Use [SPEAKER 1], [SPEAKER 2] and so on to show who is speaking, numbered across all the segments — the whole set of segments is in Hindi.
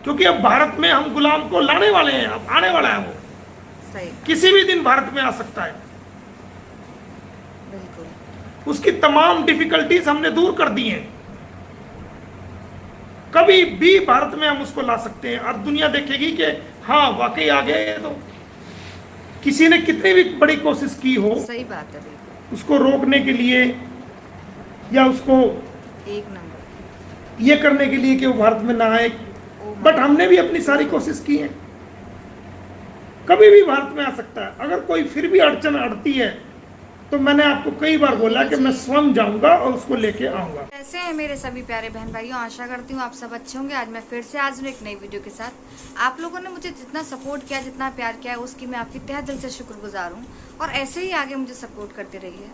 [SPEAKER 1] क्योंकि अब भारत में हम गुलाम को लाने वाले हैं, अब आने वाला है वो।
[SPEAKER 2] सही।
[SPEAKER 1] किसी भी दिन भारत में आ सकता है।
[SPEAKER 2] बिल्कुल।
[SPEAKER 1] उसकी तमाम डिफिकल्टीज हमने दूर कर दी हैं। कभी भी भारत में हम उसको ला सकते हैं और दुनिया देखेगी कि हाँ वाकई आ गया ये। तो किसी ने कितनी भी बड़ी कोशिश की हो,
[SPEAKER 2] सही बात है, बिल्कुल
[SPEAKER 1] उसको रोकने के लिए या उसको
[SPEAKER 2] एक नंबर
[SPEAKER 1] ये करने के लिए कि वो भारत में ना आए, बट हमने भी अपनी सारी कोशिश की है। कभी भी भारत में आ सकता है। अगर कोई फिर भी अड़चन अड़ती है तो मैंने आपको कई बार बोला कि मैं स्वयं जाऊंगा और उसको लेके आऊंगा।
[SPEAKER 2] कैसे हैं मेरे सभी प्यारे बहन भाइयों, आशा करती हूँ आप सब अच्छे होंगे। आज मैं फिर से हाजिर हूँ एक नई वीडियो के साथ। आप लोगों ने मुझे जितना सपोर्ट किया, जितना प्यार किया है, उसकी मैं आपकी तहे दिल से शुक्रगुजार हूँ और ऐसे ही आगे मुझे सपोर्ट करते रहिए।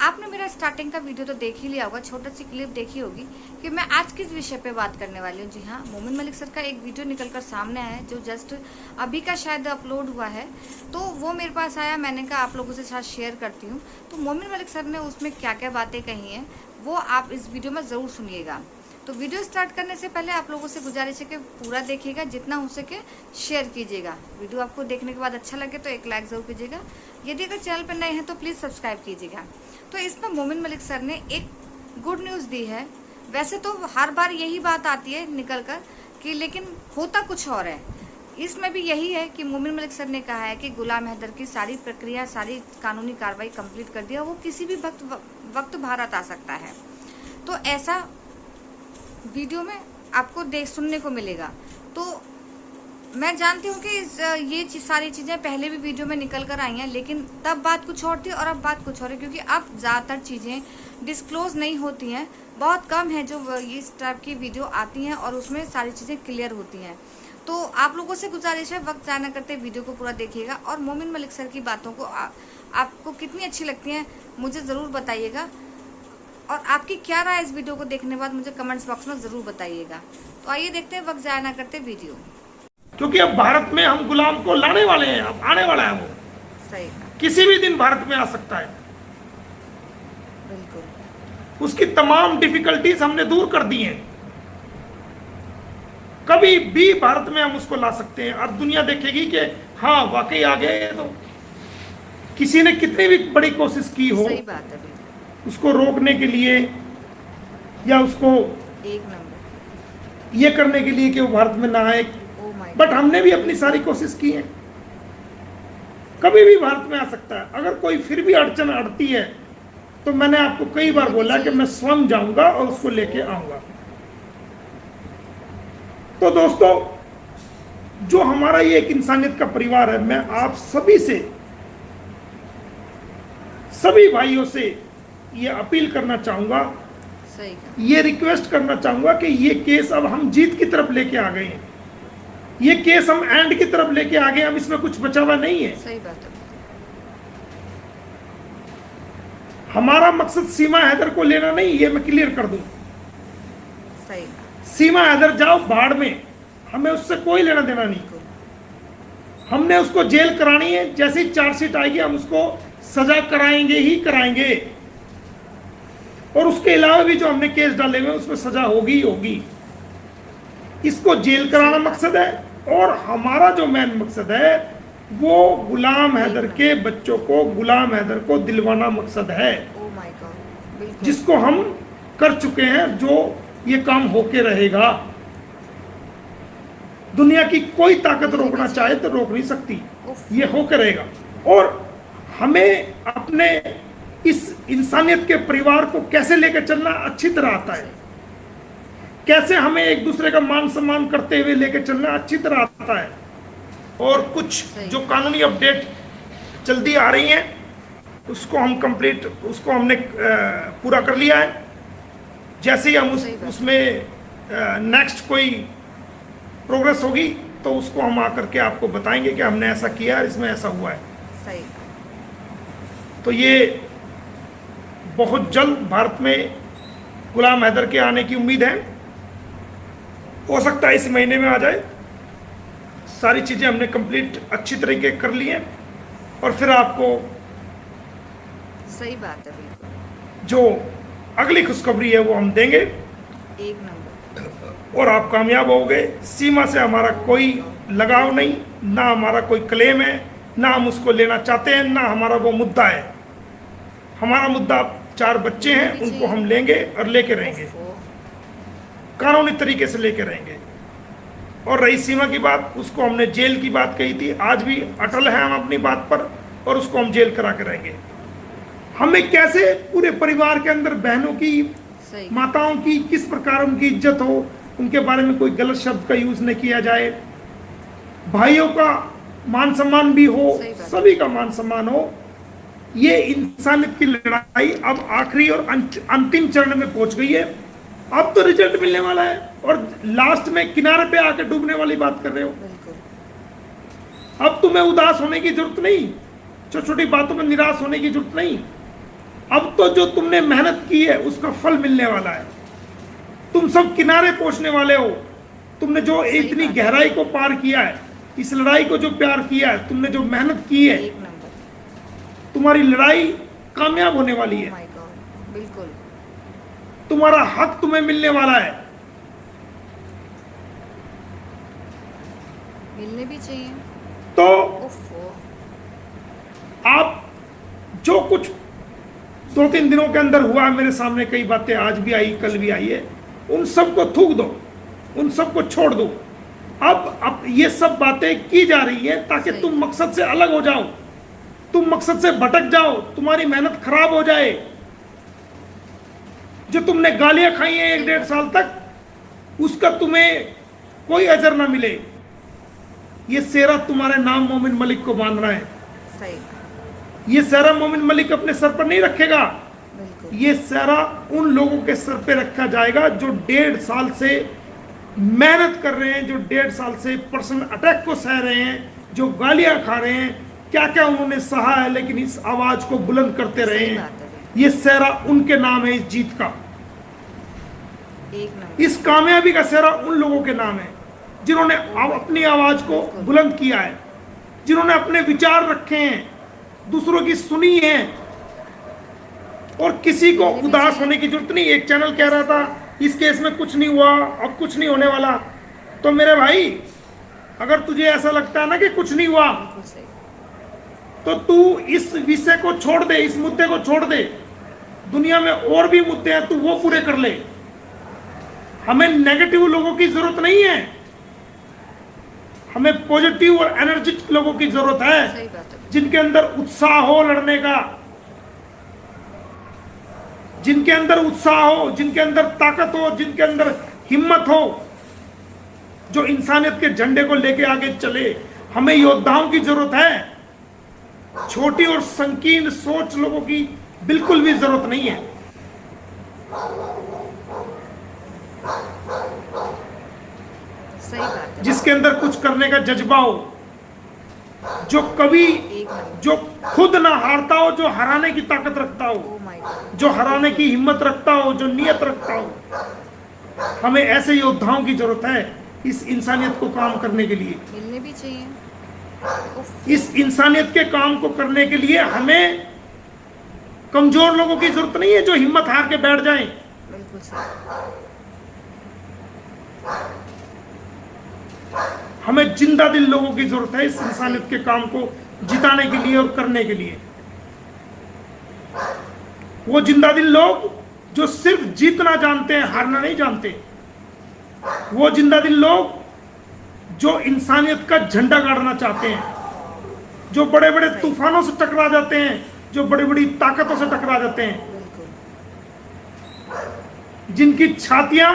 [SPEAKER 2] आपने मेरा स्टार्टिंग का वीडियो तो देख ही लिया होगा, छोटा सी क्लिप देखी होगी कि मैं आज किस विषय पे बात करने वाली हूँ। जी हाँ, मोमिन मलिक सर का एक वीडियो निकलकर सामने आया है जो जस्ट अभी का शायद अपलोड हुआ है, तो वो मेरे पास आया। मैंने कहा आप लोगों से साथ शेयर करती हूँ। तो मोमिन मलिक सर ने उसमें क्या क्या बातें कही हैं वो आप इस वीडियो में ज़रूर सुनिएगा। तो वीडियो स्टार्ट करने से पहले आप लोगों से गुजारिश है कि पूरा देखिएगा, जितना हो सके शेयर कीजिएगा। वीडियो आपको देखने के बाद अच्छा लगे तो एक लाइक ज़रूर कीजिएगा। यदि अगर चैनल पर नए हैं तो प्लीज़ सब्सक्राइब कीजिएगा। तो इसमें मोमिन मलिक सर ने एक गुड न्यूज़ दी है। वैसे तो हर बार यही बात आती है निकल कर कि लेकिन होता कुछ और है। इसमें भी यही है कि मोमिन मलिक सर ने कहा है कि गुलाम हैदर की सारी प्रक्रिया, सारी कानूनी कार्रवाई कंप्लीट कर दिया, वो किसी भी वक्त भारत आ सकता है। तो ऐसा वीडियो में आपको सुनने को मिलेगा। तो मैं जानती हूँ कि ये सारी चीज़ें पहले भी वीडियो में निकल कर आई हैं, लेकिन तब बात कुछ और थी और अब बात कुछ और है, क्योंकि अब ज़्यादातर चीज़ें डिस्क्लोज नहीं होती हैं। बहुत कम है जो इस टाइप की वीडियो आती हैं और उसमें सारी चीज़ें क्लियर होती हैं। तो आप लोगों से गुजारिश है, वक्त ज़ाया न करते वीडियो को पूरा देखिएगा और मोमिन मलिक सर की बातों को आपको कितनी अच्छी लगती हैं मुझे ज़रूर बताइएगा। और आपकी क्या राय इस वीडियो को देखने के बाद मुझे कमेंट्स बॉक्स में ज़रूर बताइएगा। तो आइए देखते हैं, वक्त ज़ाया न करते वीडियो।
[SPEAKER 1] क्योंकि अब भारत में हम गुलाम को लाने वाले हैं, अब आने वाला है वो।
[SPEAKER 2] सही।
[SPEAKER 1] किसी भी दिन भारत में आ सकता है।
[SPEAKER 2] बिल्कुल।
[SPEAKER 1] उसकी तमाम डिफिकल्टीज हमने दूर कर दी हैं। कभी भी भारत में हम उसको ला सकते हैं और दुनिया देखेगी कि हाँ वाकई आ गया ये। तो किसी ने कितनी भी बड़ी कोशिश की हो,
[SPEAKER 2] सही बात है, बिल्कुल
[SPEAKER 1] उसको रोकने के लिए या उसको
[SPEAKER 2] एक नंबर
[SPEAKER 1] ये करने के लिए कि वो भारत में ना आए, बट हमने भी अपनी सारी कोशिश की है। कभी भी भारत में आ सकता है। अगर कोई फिर भी अड़चन अड़ती है तो मैंने आपको कई बार बोला कि मैं स्वयं जाऊंगा और उसको लेके आऊंगा। तो दोस्तों, जो हमारा ये एक इंसानियत का परिवार है, मैं आप सभी से, सभी भाइयों से ये अपील करना चाहूंगा, ये रिक्वेस्ट करना चाहूंगा कि ये केस अब हम जीत की तरफ लेके आ गए हैं। ये केस हम एंड की तरफ लेके आ गए, अब इसमें कुछ बचा हुआ नहीं है।
[SPEAKER 2] सही बात है।
[SPEAKER 1] हमारा मकसद सीमा हैदर को लेना नहीं, ये मैं क्लियर कर दूं।
[SPEAKER 2] सही।
[SPEAKER 1] सीमा हैदर जाओ भाड़ में, हमें उससे कोई लेना देना नहीं। हमने उसको जेल करानी है, जैसी चार्जशीट आएगी हम उसको सजा कराएंगे ही कराएंगे। और उसके अलावा भी जो हमने केस डाले हुए उसमें सजा होगी ही होगी। इसको जेल कराना मकसद है और हमारा जो मेन मकसद है वो गुलाम हैदर के बच्चों को, गुलाम हैदर को दिलवाना मकसद है, जिसको हम कर चुके हैं। जो ये काम होके रहेगा, दुनिया की कोई ताकत रोकना चाहे तो रोक नहीं सकती, ये होके रहेगा। और हमें अपने इस इंसानियत के परिवार को कैसे लेकर चलना अच्छी तरह आता है, कैसे हमें एक दूसरे का मान सम्मान करते हुए लेकर चलना अच्छी तरह आता है। और कुछ जो कानूनी अपडेट जल्दी आ रही हैं उसको हम कंप्लीट, उसको हमने पूरा कर लिया है। जैसे ही हम उसमें नेक्स्ट कोई प्रोग्रेस होगी तो उसको हम आकर के आपको बताएंगे कि हमने ऐसा किया है, इसमें ऐसा हुआ है।
[SPEAKER 2] सही।
[SPEAKER 1] तो ये बहुत जल्द भारत में गुलाम हैदर के आने की उम्मीद है। हो सकता है इस महीने में आ जाए। सारी चीज़ें हमने कंप्लीट अच्छी तरीके कर ली हैं और फिर आपको
[SPEAKER 2] सही बात है, बिल्कुल
[SPEAKER 1] जो अगली खुशखबरी है वो हम देंगे।
[SPEAKER 2] एक नंबर।
[SPEAKER 1] और आप कामयाब हो गए। सीमा से हमारा कोई लगाव नहीं, ना हमारा कोई क्लेम है, ना हम उसको लेना चाहते हैं, ना हमारा वो मुद्दा है। हमारा मुद्दा 4 बच्चे हैं, उनको हम लेंगे और लेके रहेंगे, कानूनी तरीके से लेके रहेंगे। और रही सीमा की बात, उसको हमने जेल की बात कही थी, आज भी अटल है हम अपनी बात पर, और उसको हम जेल करा के रहेंगे। हमें कैसे पूरे परिवार के अंदर बहनों की, माताओं की किस प्रकार उनकी इज्जत हो, उनके बारे में कोई गलत शब्द का यूज नहीं किया जाए, भाइयों का मान सम्मान भी हो, सभी का मान सम्मान हो। ये इंसानियत की लड़ाई अब आखिरी और अंतिम चरण में पहुंच गई है। अब तो रिजल्ट मिलने वाला है, और लास्ट में किनारे पे आके डूबने वाली बात कर रहे हो। अब तुम्हें उदास होने की जरूरत नहीं, छोटी छोटी बातों में निराश होने की जरूरत नहीं। अब तो जो तुमने मेहनत की है उसका फल मिलने वाला है। तुम सब किनारे पहुंचने वाले हो। तुमने जो इतनी गहराई को पार किया है, इस लड़ाई को जो प्यार किया है, तुमने जो मेहनत की है, तुम्हारी लड़ाई कामयाब होने वाली है।
[SPEAKER 2] बिल्कुल,
[SPEAKER 1] तुम्हारा हक तुम्हें मिलने वाला है।
[SPEAKER 2] मिलने भी चाहिए।
[SPEAKER 1] तो आप जो कुछ 2-3 दिनों के अंदर हुआ, मेरे सामने कई बातें आज भी आई, कल भी आई है, उन सब को थूक दो, उन सब को छोड़ दो। अब ये सब बातें की जा रही है ताकि तुम मकसद से अलग हो जाओ, तुम मकसद से भटक जाओ, तुम्हारी मेहनत खराब हो जाए। जो तुमने गालियां खाई हैं 1-1.5 साल तक, उसका तुम्हें कोई अजर ना मिले। ये सेहरा तुम्हारे नाम मोमिन मलिक को बांध रहा है। सही। ये सेहरा मोमिन मलिक अपने सर पर नहीं रखेगा, ये सेहरा उन लोगों के सर पे रखा जाएगा जो 1.5 साल से मेहनत कर रहे हैं, जो 1.5 साल से पर्सनल अटैक को सह रहे हैं, जो गालियां खा रहे हैं, क्या क्या उन्होंने सहा है, लेकिन इस आवाज को बुलंद करते रहे हैं। ये सेहरा उनके नाम है, इस जीत का, इस कामयाबी का सेहरा उन लोगों के नाम है जिन्होंने अपनी आवाज को बुलंद किया है, जिन्होंने अपने विचार रखे हैं, दूसरों की सुनी है। और किसी को उदास होने की जरूरत नहीं। एक चैनल कह रहा था इस केस में कुछ नहीं हुआ, अब कुछ नहीं होने वाला। तो मेरे भाई, अगर तुझे ऐसा लगता है ना कि कुछ नहीं हुआ, तो तू इस विषय को छोड़ दे, इस मुद्दे को छोड़ दे। दुनिया में और भी मुद्दे हैं, तू वो पूरे कर ले। हमें नेगेटिव लोगों की जरूरत नहीं है, हमें पॉजिटिव और एनर्जेटिक लोगों की जरूरत है, जिनके अंदर उत्साह हो लड़ने का, जिनके अंदर उत्साह हो, जिनके अंदर ताकत हो, जिनके अंदर हिम्मत हो, जो इंसानियत के झंडे को लेके आगे चले। हमें योद्धाओं की जरूरत है। छोटी और संकीर्ण सोच लोगों की बिल्कुल भी जरूरत नहीं है।
[SPEAKER 2] सही बात है।
[SPEAKER 1] जिसके अंदर कुछ करने का जज्बा हो, जो कभी, जो खुद ना हारता हो, जो हराने की ताकत रखता हो, जो हराने की हिम्मत रखता हो, जो नियत रखता हो। हमें ऐसे योद्धाओं की जरूरत है इस इंसानियत को काम करने के लिए।
[SPEAKER 2] मिलने भी चाहिए।
[SPEAKER 1] इस इंसानियत के काम को करने के लिए हमें कमजोर लोगों की जरूरत नहीं है जो हिम्मत हार के बैठ जाएं।
[SPEAKER 2] बिल्कुल सही।
[SPEAKER 1] हमें जिंदा दिल लोगों की जरूरत है इस इंसानियत के काम को जिताने के लिए और करने के लिए। वो जिंदा दिल लोग जो सिर्फ जीतना जानते हैं, हारना नहीं जानते। वो जिंदा दिल लोग जो इंसानियत का झंडा गाड़ना चाहते हैं, जो बड़े बड़े तूफानों से टकरा जाते हैं, जो बड़ी बड़ी ताकतों से टकरा जाते हैं, जिनकी छातियां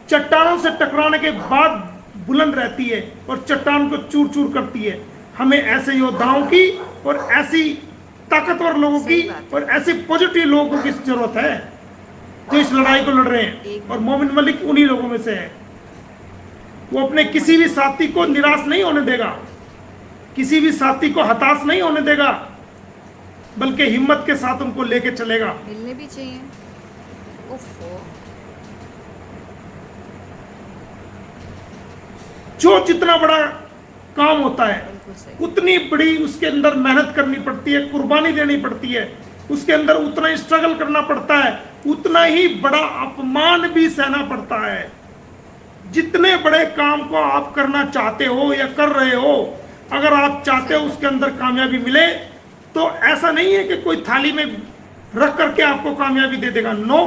[SPEAKER 1] चट्टानों से टकराने के बाद बुलंद रहती है और चट्टान को चूर चूर करती है। हमें ऐसे योद्धाओं की और ऐसी ताकतवर लोगों की और ऐसे पॉजिटिव लोगों की जरूरत है जो इस लड़ाई को लड़ रहे हैं। और मोमिन मलिक उन्हीं लोगों में से है। वो अपने किसी भी साथी को निराश नहीं होने देगा, किसी भी साथी को हताश नहीं होने देगा, बल्कि हिम्मत के साथ उनको लेके चलेगा।
[SPEAKER 2] मिलने भी चाहिए।
[SPEAKER 1] जो जितना बड़ा काम होता है उतनी बड़ी उसके अंदर मेहनत करनी पड़ती है, कुर्बानी देनी पड़ती है, उसके अंदर उतना ही स्ट्रगल करना पड़ता है, उतना ही बड़ा अपमान भी सहना पड़ता है। जितने बड़े काम को आप करना चाहते हो या कर रहे हो, अगर आप चाहते हो उसके अंदर कामयाबी मिले, तो ऐसा नहीं है कि कोई थाली में रख करके आपको कामयाबी दे देगा, नो,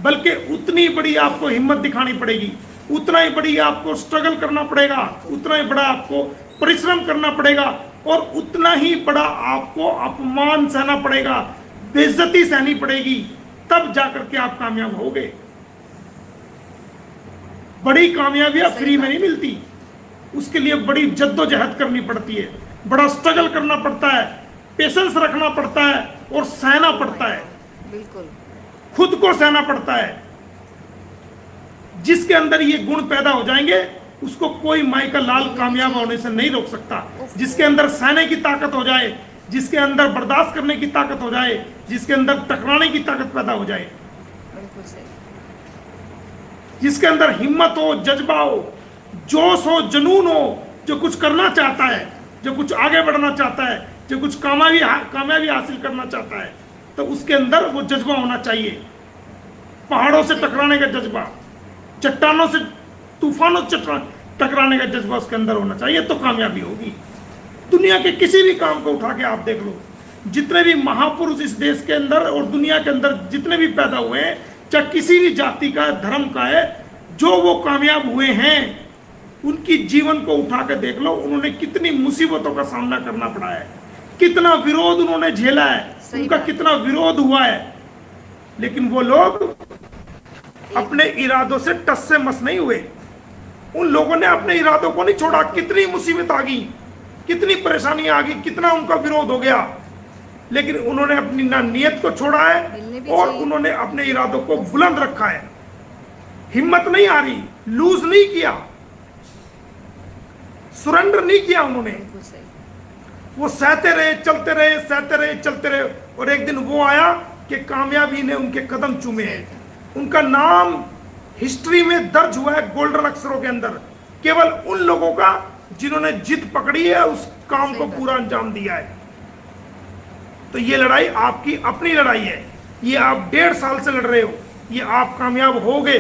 [SPEAKER 1] बल्कि उतनी बड़ी आपको हिम्मत दिखानी पड़ेगी, उतना ही बड़ी आपको स्ट्रगल करना पड़ेगा, उतना ही बड़ा आपको परिश्रम करना पड़ेगा, और उतना ही बड़ा आपको अपमान सहना पड़ेगा, बेइज्जती सहनी पड़ेगी, तब जाकर के आप कामयाब होगे। बड़ी कामयाबियां फ्री में नहीं मिलती, उसके लिए बड़ी जद्दोजहद करनी पड़ती है, बड़ा स्ट्रगल करना पड़ता है, पेशेंस रखना पड़ता है और सहना पड़ता है,
[SPEAKER 2] बिल्कुल
[SPEAKER 1] खुद को सहना पड़ता है। जिसके अंदर ये गुण पैदा हो जाएंगे उसको कोई माई का लाल कामयाब होने से नहीं रोक सकता। जिसके अंदर सहने की ताकत हो जाए, जिसके अंदर बर्दाश्त करने की ताकत हो जाए, जिसके अंदर टकराने की ताकत पैदा हो जाए,
[SPEAKER 2] बिल्कुल सही।
[SPEAKER 1] जिसके अंदर हिम्मत हो, जज्बा हो, जोश हो, जुनून हो, जो कुछ करना चाहता है, जो कुछ आगे बढ़ना चाहता है, जो कुछ कामयाबी हासिल करना चाहता है, तो उसके अंदर वो जज्बा होना चाहिए। पहाड़ों से टकराने का जज्बा, चट्टानों से, तूफानों से टकराने का जज्बा उसके अंदर होना चाहिए, तो कामयाबी होगी। दुनिया के किसी भी काम को उठा के आप देख लो, जितने भी महापुरुष इस देश के अंदर और दुनिया के अंदर जितने भी पैदा हुए हैं, चाहे किसी भी जाति का, धर्म का है, जो वो कामयाब हुए हैं, उनकी जीवन को उठा के देख लो, उन्होंने कितनी मुसीबतों का सामना करना पड़ा है, कितना विरोध उन्होंने झेला है, उनका कितना विरोध हुआ है, लेकिन वो लोग अपने इरादों से टस से मस नहीं हुए। उन लोगों ने अपने इरादों को नहीं छोड़ा। कितनी मुसीबत आ गई, कितनी परेशानी आ गई, कितना उनका विरोध हो गया, लेकिन उन्होंने अपनी ना नियत को छोड़ा है और उन्होंने अपने इरादों को बुलंद रखा है। हिम्मत नहीं आ रही, लूज नहीं किया, सरेंडर नहीं किया उन्होंने। वो सहते रहे, चलते रहे, सहते रहे, चलते रहे, और एक दिन वो आया कि कामयाबी ने उनके कदम चूमे हैं। उनका नाम हिस्ट्री में दर्ज हुआ है गोल्डन अक्षरों के अंदर, केवल उन लोगों का जिन्होंने जिद पकड़ी है, उस काम को पूरा अंजाम दिया है। तो ये लड़ाई आपकी अपनी लड़ाई है, ये आप 1.5 साल से लड़ रहे हो, ये आप कामयाब हो गए।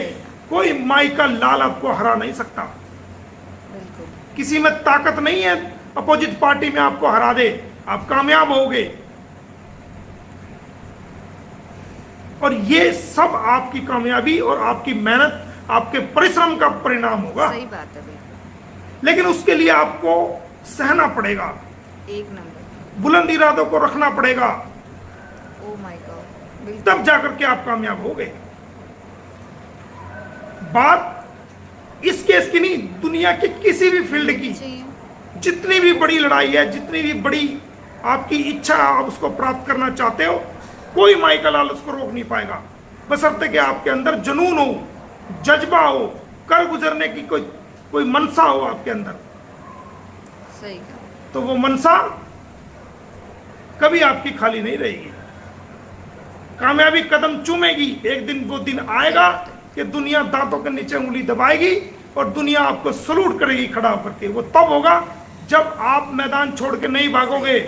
[SPEAKER 1] कोई माई का लाल आपको हरा नहीं सकता, किसी में ताकत नहीं है अपोजिट पार्टी में आपको हरा दे, आप कामयाब हो गए। और ये सब आपकी कामयाबी और आपकी मेहनत, आपके परिश्रम का परिणाम होगा।
[SPEAKER 2] सही बात है।
[SPEAKER 1] लेकिन उसके लिए आपको सहना पड़ेगा,
[SPEAKER 2] एक नंबर
[SPEAKER 1] बुलंद इरादों को रखना पड़ेगा,
[SPEAKER 2] ओ माय गॉड,
[SPEAKER 1] तब जाकर के आप कामयाब हो गए। बात इस केस की नहीं, दुनिया की किसी भी फील्ड की, जितनी भी बड़ी लड़ाई है, जितनी भी बड़ी आपकी इच्छा आप उसको प्राप्त करना चाहते हो, कोई माई का लाल उसको रोक नहीं पाएगा, बशर्ते कि आपके अंदर जुनून हो, जज्बा हो, कर गुजरने की कोई मनसा हो आपके अंदर।
[SPEAKER 2] सही कहा।
[SPEAKER 1] तो वो मनसा कभी आपकी खाली नहीं रहेगी, कामयाबी कदम चूमेगी। एक दिन वो दिन आएगा कि दुनिया दांतों के नीचे उंगली दबाएगी और दुनिया आपको सलूट करेगी खड़ा होकर के। वो तब होगा जब आप मैदान छोड़ के नहीं भागोगे,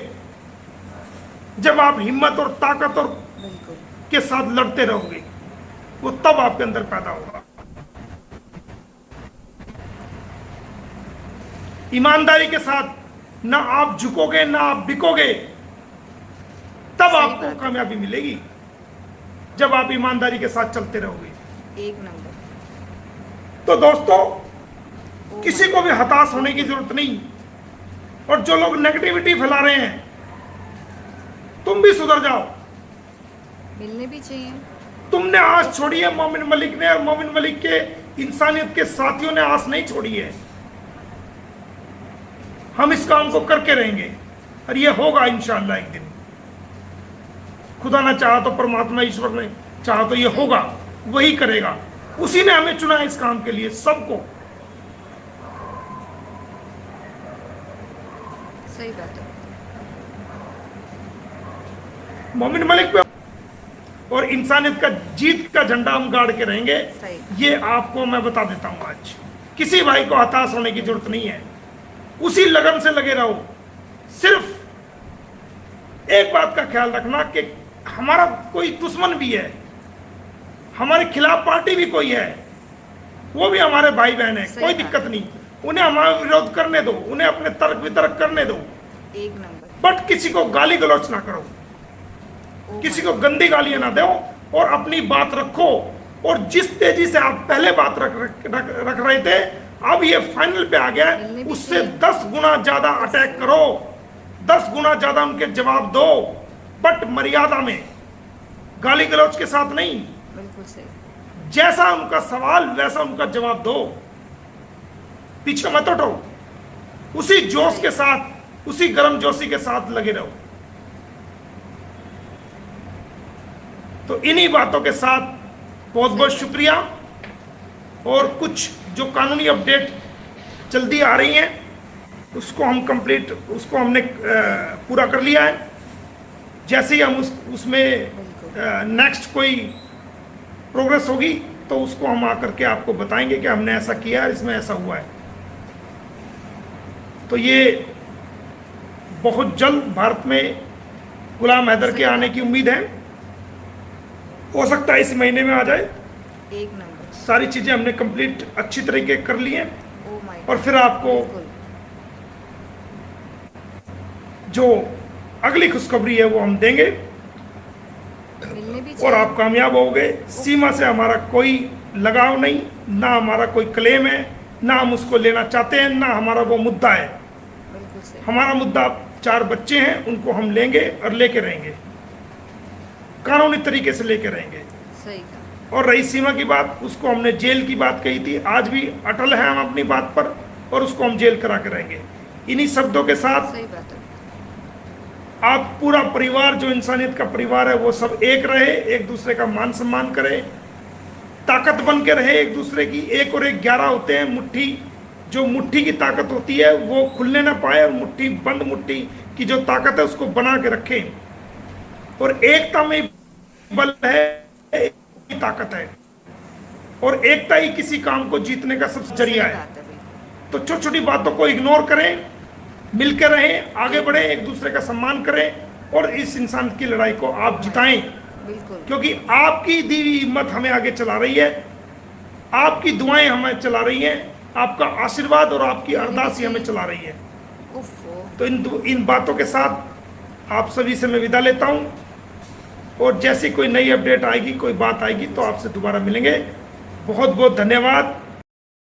[SPEAKER 1] जब आप हिम्मत और ताकत और के साथ लड़ते रहोगे, वो तब आपके अंदर पैदा होगा। ईमानदारी के साथ ना आप झुकोगे, ना आप बिकोगे, तब आपको कामयाबी मिलेगी, जब आप ईमानदारी के साथ चलते रहोगे।
[SPEAKER 2] एक नंबर।
[SPEAKER 1] तो दोस्तों, किसी को भी हताश होने की जरूरत नहीं, और जो लोग नेगेटिविटी फैला रहे हैं, तुम भी सुधर जाओ,
[SPEAKER 2] मिलने भी चाहिए।
[SPEAKER 1] तुमने आस छोड़ी है मोमिन मलिक ने, और मोमिन मलिक के इंसानियत के साथियों ने आस नहीं छोड़ी है। हम इस काम को करके रहेंगे और ये होगा इंशाअल्लाह एक दिन। खुदा ना चाहा तो, परमात्मा ईश्वर ने चाहा तो ये होगा, वही करेगा। उसी ने हमें चुना है इस काम के लिए, सबको।
[SPEAKER 2] सही बात है।
[SPEAKER 1] मोमिन मलिक पे और इंसानियत का जीत का झंडा हम गाड़ के रहेंगे, ये आपको मैं बता देता हूं आज। किसी भाई को हताश होने की जरूरत नहीं है, उसी लगन से लगे रहो। सिर्फ एक बात का ख्याल रखना कि हमारा कोई दुश्मन भी है, हमारे खिलाफ पार्टी भी कोई है, वो भी हमारे भाई बहन है,
[SPEAKER 2] सही
[SPEAKER 1] कोई
[SPEAKER 2] बात
[SPEAKER 1] दिक्कत नहीं। उन्हें हमारा विरोध करने दो, उन्हें अपने तर्क वितर्क करने दो,
[SPEAKER 2] एक नंबर।
[SPEAKER 1] बट किसी को गाली गलौच ना करो, किसी को गंदी गालियां ना दो, और अपनी बात रखो। और जिस तेजी से आप पहले बात रख रहे थे, अब ये फाइनल पे आ गया है, उससे 10 गुना ज्यादा अटैक करो, 10 गुना ज्यादा उनके जवाब दो, बट मर्यादा में, गाली गलौच के साथ नहीं।
[SPEAKER 2] बिल्कुल सही।
[SPEAKER 1] जैसा उनका सवाल वैसा उनका जवाब दो, पीछे मत हटो, उसी जोश के साथ, उसी गर्मजोशी के साथ लगे रहो। तो इन्हीं बातों के साथ बहुत बहुत शुक्रिया। और कुछ जो कानूनी अपडेट जल्दी आ रही हैं, उसको हम कंप्लीट, उसको हमने पूरा कर लिया है। जैसे ही हम उसमें नेक्स्ट कोई प्रोग्रेस होगी तो उसको हम आकर के आपको बताएंगे कि हमने ऐसा किया है, इसमें ऐसा हुआ है। तो ये बहुत जल्द भारत में गुलाम हैदर के आने की उम्मीद है, हो सकता है इस महीने में आ जाए।
[SPEAKER 2] एक नंबर।
[SPEAKER 1] सारी चीजें हमने कंप्लीट अच्छी तरीके कर ली हैं,
[SPEAKER 2] ओह माय
[SPEAKER 1] और फिर आपको
[SPEAKER 2] बिल्कुल।
[SPEAKER 1] जो अगली खुशखबरी है वो हम देंगे,
[SPEAKER 2] मिलने भी
[SPEAKER 1] और
[SPEAKER 2] चाहिए।
[SPEAKER 1] आप कामयाब होगे। सीमा से हमारा कोई लगाव नहीं, ना हमारा कोई क्लेम है, ना हम उसको लेना चाहते हैं, ना हमारा वो मुद्दा है।
[SPEAKER 2] बिल्कुल सही।
[SPEAKER 1] हमारा मुद्दा 4 बच्चे हैं, उनको हम लेंगे और लेके रहेंगे, कानूनी तरीके से लेके रहेंगे।
[SPEAKER 2] सही कहा।
[SPEAKER 1] और रही सीमा की बात, उसको हमने जेल की बात कही थी, आज भी अटल है हम अपनी बात पर, और उसको हम जेल करा के रहेंगे। इन्हीं शब्दों के साथ
[SPEAKER 2] सही बात है।
[SPEAKER 1] आप पूरा परिवार, जो इंसानियत का परिवार है, वो सब एक रहे, एक दूसरे का मान सम्मान करे, ताकत बन के रहे एक दूसरे की। 1 और 1 11 होते हैं। मुट्ठी, जो मुट्ठी की ताकत होती है वो खुलने ना पाए, और मुट्ठी बंद, मुट्ठी की जो ताकत है उसको बना के रखें। और एकता में बल है, एक ताकत है, और एकता ही किसी काम को जीतने का सबसे जरिया है।
[SPEAKER 2] बात है बिल्कुल।
[SPEAKER 1] तो छोटी छोटी बातों को इग्नोर करें, मिलकर रहें, आगे बढ़ें, एक दूसरे का सम्मान करें, और इस इंसान की लड़ाई को आप जिताएं,
[SPEAKER 2] बिल्कुल।
[SPEAKER 1] क्योंकि आपकी दी हुई हिम्मत हमें आगे चला रही है, आपकी दुआएं हमें चला रही हैं, आपका आशीर्वाद और आपकी अरदास ही हमें चला रही है।
[SPEAKER 2] उफ़।
[SPEAKER 1] तो इन बातों के साथ आप सभी से मैं विदा लेता हूं, और जैसे कोई नई अपडेट आएगी, कोई बात आएगी, तो आपसे दोबारा मिलेंगे। बहुत बहुत धन्यवाद।